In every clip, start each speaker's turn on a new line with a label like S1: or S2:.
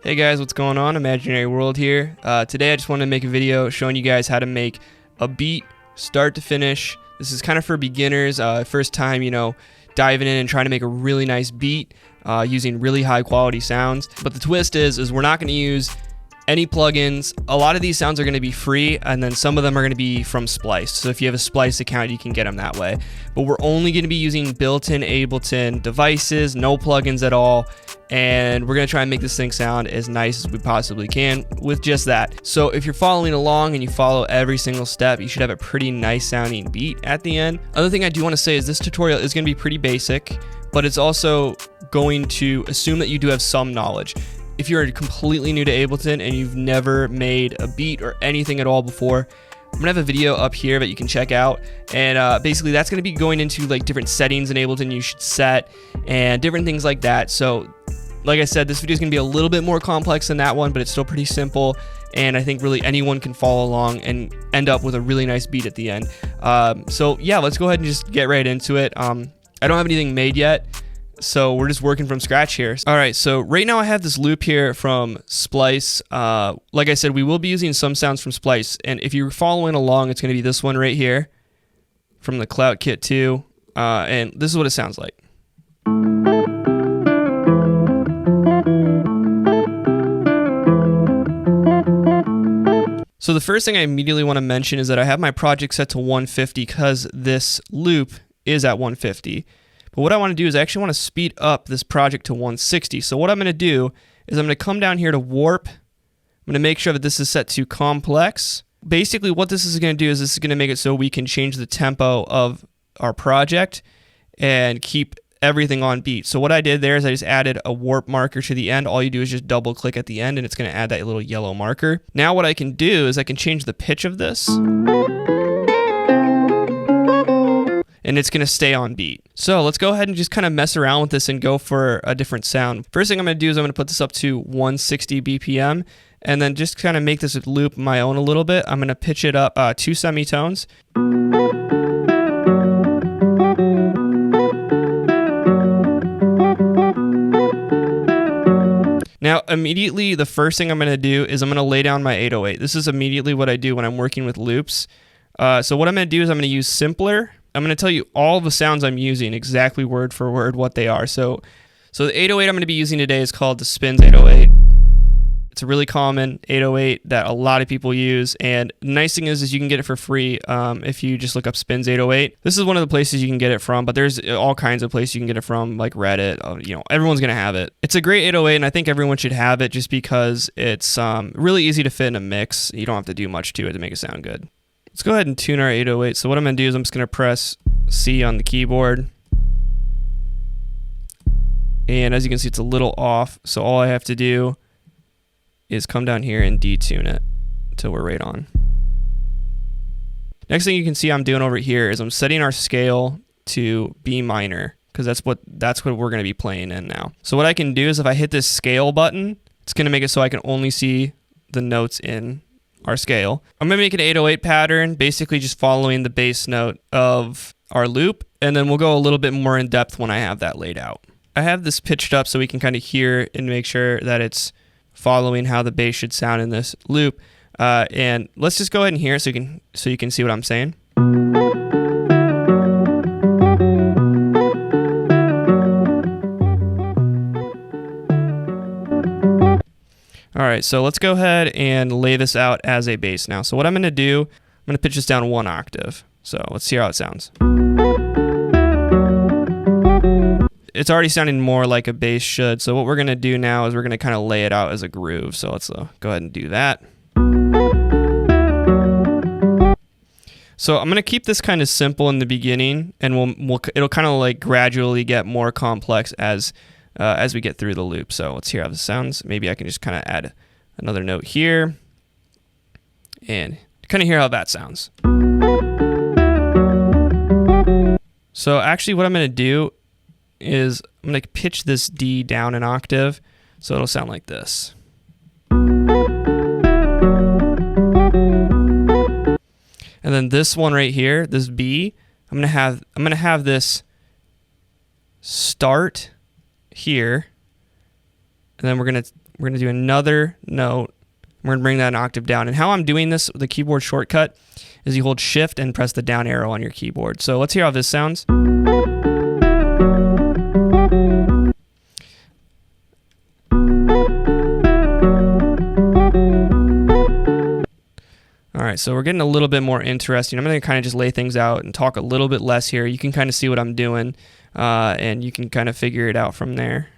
S1: Hey guys, what's going on? Imaginary World here. Today I just wanted to make a video showing you guys how to make a beat start to finish. This is kind of for beginners, first time, diving in and trying to make a really nice beat using really high quality sounds. But the twist is we're not going to use any plugins. A lot of these sounds are going to be free, and then some of them are going to be from Splice. So if you have a Splice account, you can get them that way. But we're only going to be using built-in Ableton devices, no plugins at all. And we're going to try and make this thing sound as nice as we possibly can with just that. So if you're following along and you follow every single step, you should have a pretty nice sounding beat at the end. Other thing I do want to say is this tutorial is going to be pretty basic, but it's also going to assume that you do have some knowledge. If you're completely new to Ableton and you've never made a beat or anything at all before, I'm gonna have a video up here that you can check out, and basically that's gonna be going into like different settings in Ableton you should set and different things like that. So like I said, this video is gonna be a little bit more complex than that one, but it's still pretty simple, and I think really anyone can follow along and end up with a really nice beat at the end. So yeah, let's go ahead and just get right into it. I don't have anything made yet, so we're just working from scratch here. All right, so right now I have this loop here from Splice. Like I said, we will be using some sounds from Splice, and if you're following along, it's going to be this one right here from the Clout Kit 2, and this is what it sounds like. So the first thing I immediately want to mention is that I have my project set to 150 because this loop is at 150. But what I want to do is I actually want to speed up this project to 160. So what I'm going to do is I'm going to come down here to warp. I'm going to make sure that this is set to complex. Basically what this is going to do is this is going to make it so we can change the tempo of our project and keep everything on beat. So what I did there is I just added a warp marker to the end. All you do is just double click at the end and it's going to add that little yellow marker. Now what I can do is I can change the pitch of this, and it's going to stay on beat. So let's go ahead and just kind of mess around with this and go for a different sound. First thing I'm going to do is I'm going to put this up to 160 BPM and then just kind of make this loop my own a little bit. I'm going to pitch it up 2 semitones. Now, immediately, the first thing I'm going to do is I'm going to lay down my 808. This is immediately what I do when I'm working with loops. So what I'm going to do is I'm going to use Simpler. I'm going to tell you all the sounds I'm using, exactly word for word what they are. So the 808 I'm going to be using today is called the Spins 808. It's a really common 808 that a lot of people use, and the nice thing is you can get it for free if you just look up Spins 808. This is one of the places you can get it from, but there's all kinds of places you can get it from, like Reddit. Everyone's going to have it. It's a great 808, and I think everyone should have it just because it's really easy to fit in a mix. You don't have to do much to it to make it sound good. Let's go ahead and tune our 808. So what I'm going to do is I'm just going to press C on the keyboard. And as you can see, it's a little off. So all I have to do is come down here and detune it until we're right on. Next thing you can see I'm doing over here is I'm setting our scale to B minor because that's what we're going to be playing in now. So what I can do is if I hit this scale button, it's going to make it so I can only see the notes in our scale. I'm going to make an 808 pattern, basically just following the bass note of our loop, and then we'll go a little bit more in depth when I have that laid out. I have this pitched up so we can kind of hear and make sure that it's following how the bass should sound in this loop. And let's just go ahead and hear it so you can see what I'm saying. All right, so let's go ahead and lay this out as a bass now. So what I'm going to do, I'm going to pitch this down 1 octave. So let's hear how it sounds. It's already sounding more like a bass should. So what we're going to do now is we're going to kind of lay it out as a groove. So let's go ahead and do that. So I'm going to keep this kind of simple in the beginning, and it'll kind of like gradually get more complex as we get through the loop. So let's hear how this sounds. Maybe I can just kind of add another note here and kind of hear how that sounds. So actually what I'm going to do is I'm going to pitch this D down an octave so it'll sound like this. And then this one right here, this B, I'm going to have this start here, and then we're We're going to do another note. We're going to bring that an octave down. And how I'm doing this, the keyboard shortcut, is you hold shift and press the down arrow on your keyboard. So let's hear how this sounds. All right, so we're getting a little bit more interesting. I'm going to kind of just lay things out and talk a little bit less here. You can kind of see what I'm doing, and you can kind of figure it out from there.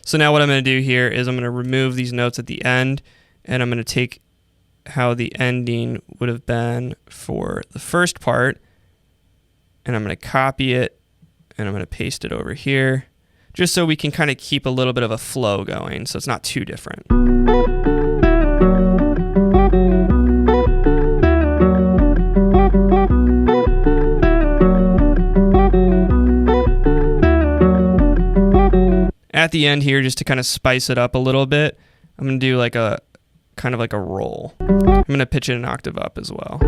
S1: So now what I'm going to do here is I'm going to remove these notes at the end, and I'm going to take how the ending would have been for the first part, and I'm going to copy it, and I'm going to paste it over here, just so we can kind of keep a little bit of a flow going, so it's not too different. At the end here, just to kind of spice it up a little bit, I'm going to do like a kind of like a roll. I'm going to pitch it an octave up as well.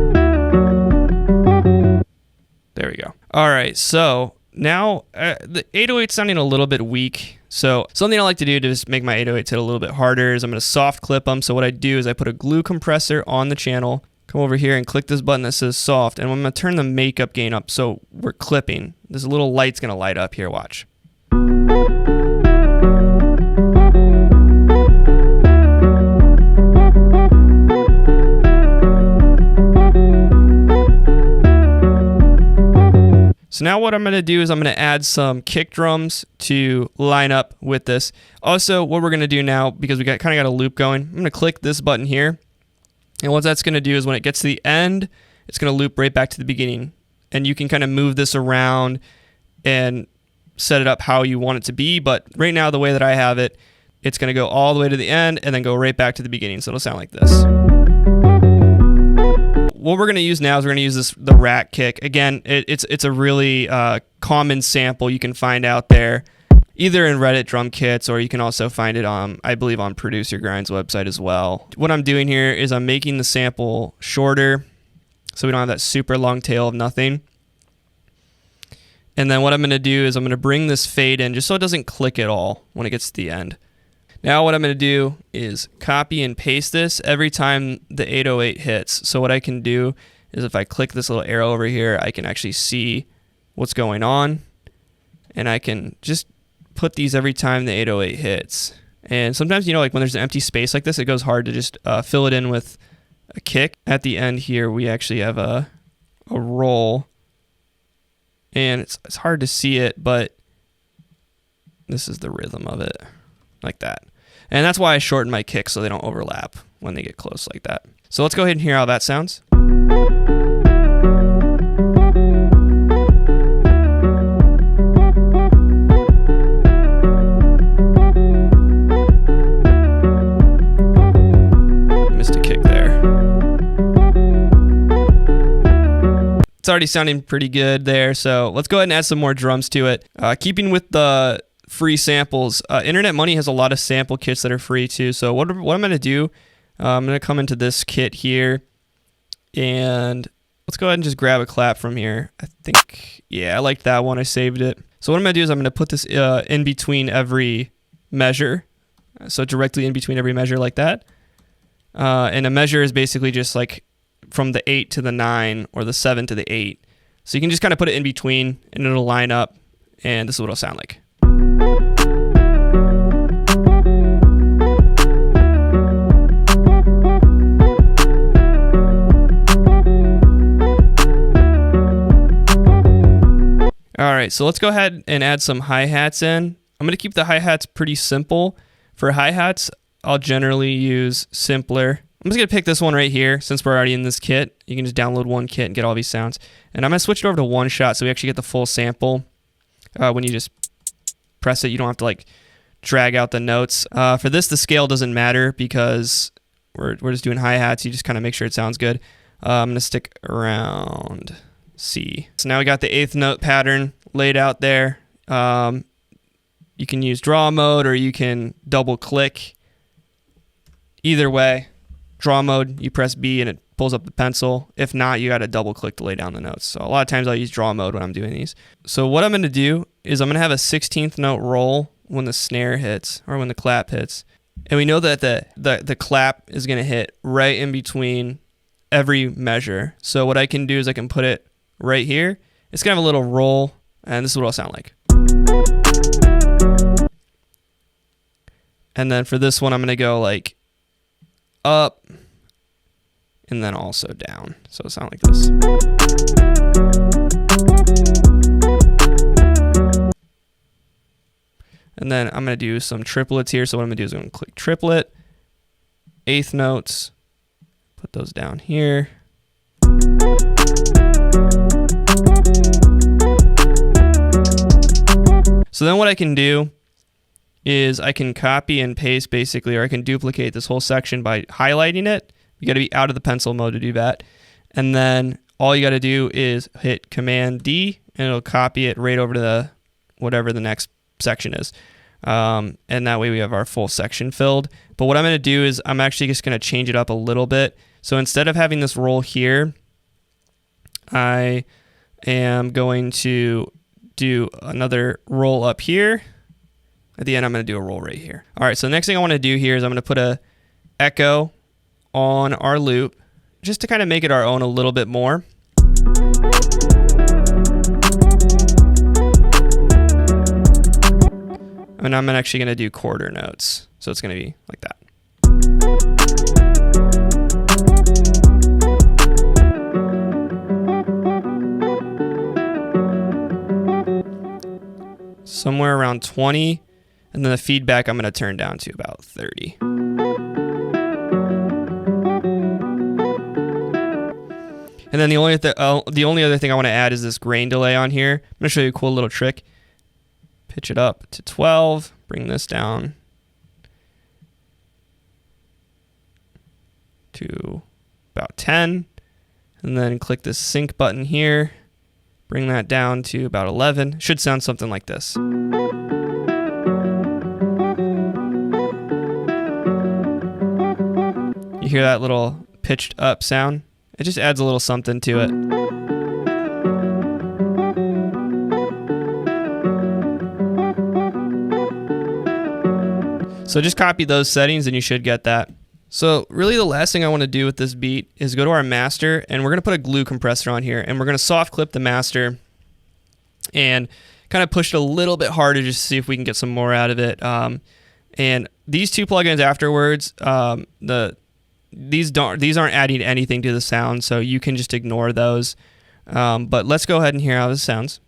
S1: There we go. All right, so now the 808's sounding a little bit weak. So something I like to do to just make my 808s hit a little bit harder is I'm going to soft clip them. So what I do is I put a glue compressor on the channel, come over here and click this button that says soft, and I'm going to turn the makeup gain up so we're clipping. This little light's going to light up here, watch. So now what I'm going to do is I'm going to add some kick drums to line up with this. Also, what we're going to do now, because we kind of got a loop going, I'm going to click this button here. And what that's going to do is when it gets to the end, it's going to loop right back to the beginning. And you can kind of move this around and set it up how you want it to be. But right now, the way that I have it, it's going to go all the way to the end and then go right back to the beginning. So it'll sound like this. What we're going to use now is we're going to use the rack kick. Again, it's a really common sample you can find out there, either in Reddit drum kits, or you can also find it on, I believe, on Producer Grind's website as well. What I'm doing here is I'm making the sample shorter so we don't have that super long tail of nothing. And then what I'm going to do is I'm going to bring this fade in just so it doesn't click at all when it gets to the end. Now what I'm going to do is copy and paste this every time the 808 hits. So what I can do is if I click this little arrow over here, I can actually see what's going on. And I can just put these every time the 808 hits. And sometimes, like when there's an empty space like this, it goes hard to just fill it in with a kick. At the end here, we actually have a roll. And it's hard to see it, but this is the rhythm of it, like that. And that's why I shorten my kicks so they don't overlap when they get close like that. So let's go ahead and hear how that sounds. Missed a kick there. It's already sounding pretty good there, so let's go ahead and add some more drums to it. Keeping with the free samples, Internet Money has a lot of sample kits that are free too. So what I'm going to do, I'm going to come into this kit here, and let's go ahead and just grab a clap from here. I think, yeah, I liked that one. I saved it. So what I'm going to do is I'm going to put this in between every measure, so directly in between every measure like that. And a measure is basically just like from the 8 to the 9 or the 7 to the 8. So you can just kind of put it in between and it'll line up, and this is what it'll sound like. All right, so let's go ahead and add some hi-hats in. I'm gonna keep the hi-hats pretty simple. For hi-hats, I'll generally use simpler. I'm just gonna pick this one right here since we're already in this kit. You can just download one kit and get all these sounds. And I'm gonna switch it over to one shot so we actually get the full sample. When you just press it, you don't have to like drag out the notes. For this, the scale doesn't matter because we're just doing hi-hats. You just kind of make sure it sounds good. I'm gonna stick around C. So now we got the 8th note pattern laid out there. You can use draw mode or you can double click. Either way, draw mode, you press B and it pulls up the pencil. If not, you got to double click to lay down the notes. So a lot of times I'll use draw mode when I'm doing these. So what I'm going to do is I'm going to have a 16th note roll when the snare hits or when the clap hits. And we know that the clap is going to hit right in between every measure. So what I can do is I can put it right here. It's going to have a little roll, and this is what it'll sound like. And then for this one, I'm going to go like up and then also down. So it'll sound like this. And then I'm going to do some triplets here. So what I'm going to do is I'm going to click triplet, 8th notes, put those down here. So then what I can do is I can copy and paste basically, or I can duplicate this whole section by highlighting it. You got to be out of the pencil mode to do that. And then all you got to do is hit Command D and it'll copy it right over to the whatever the next section is. And that way we have our full section filled. But what I'm going to do is I'm actually just going to change it up a little bit. So instead of having this roll here, I am going to do another roll up here. At the end, I'm going to do a roll right here. All right, so the next thing I want to do here is I'm going to put a echo on our loop just to kind of make it our own a little bit more. And I'm actually going to do quarter notes. So it's going to be like that. Somewhere around 20. And then the feedback I'm going to turn down to about 30. And then the only other thing I want to add is this grain delay on here. I'm going to show you a cool little trick. Pitch it up to 12. Bring this down to about 10. And then click this sync button here. Bring that down to about 11. Should sound something like this. You hear that little pitched up sound? It just adds a little something to it. So just copy those settings and you should get that. So really the last thing I want to do with this beat is go to our master and we're going to put a glue compressor on here and we're going to soft clip the master and kind of push it a little bit harder just to see if we can get some more out of it. And these two plugins afterwards, these aren't adding anything to the sound, so you can just ignore those. But let's go ahead and hear how this sounds.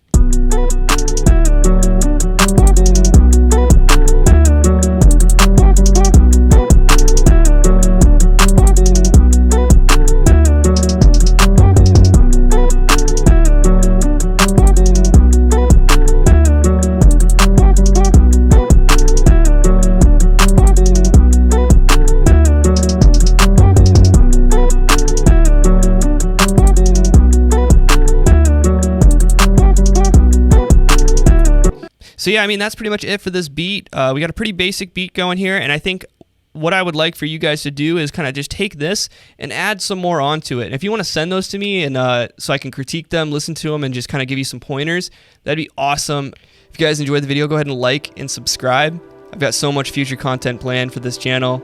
S1: So yeah, I mean, that's pretty much it for this beat. We got a pretty basic beat going here, and I think what I would like for you guys to do is kind of just take this and add some more onto it. If you want to send those to me and so I can critique them, listen to them, and just kind of give you some pointers, that'd be awesome. If you guys enjoyed the video, go ahead and like and subscribe. I've got so much future content planned for this channel.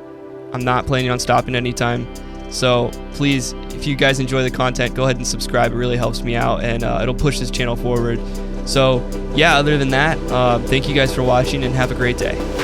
S1: I'm not planning on stopping anytime. So please, if you guys enjoy the content, go ahead and subscribe. It really helps me out, and it'll push this channel forward. So yeah, other than that, thank you guys for watching and have a great day.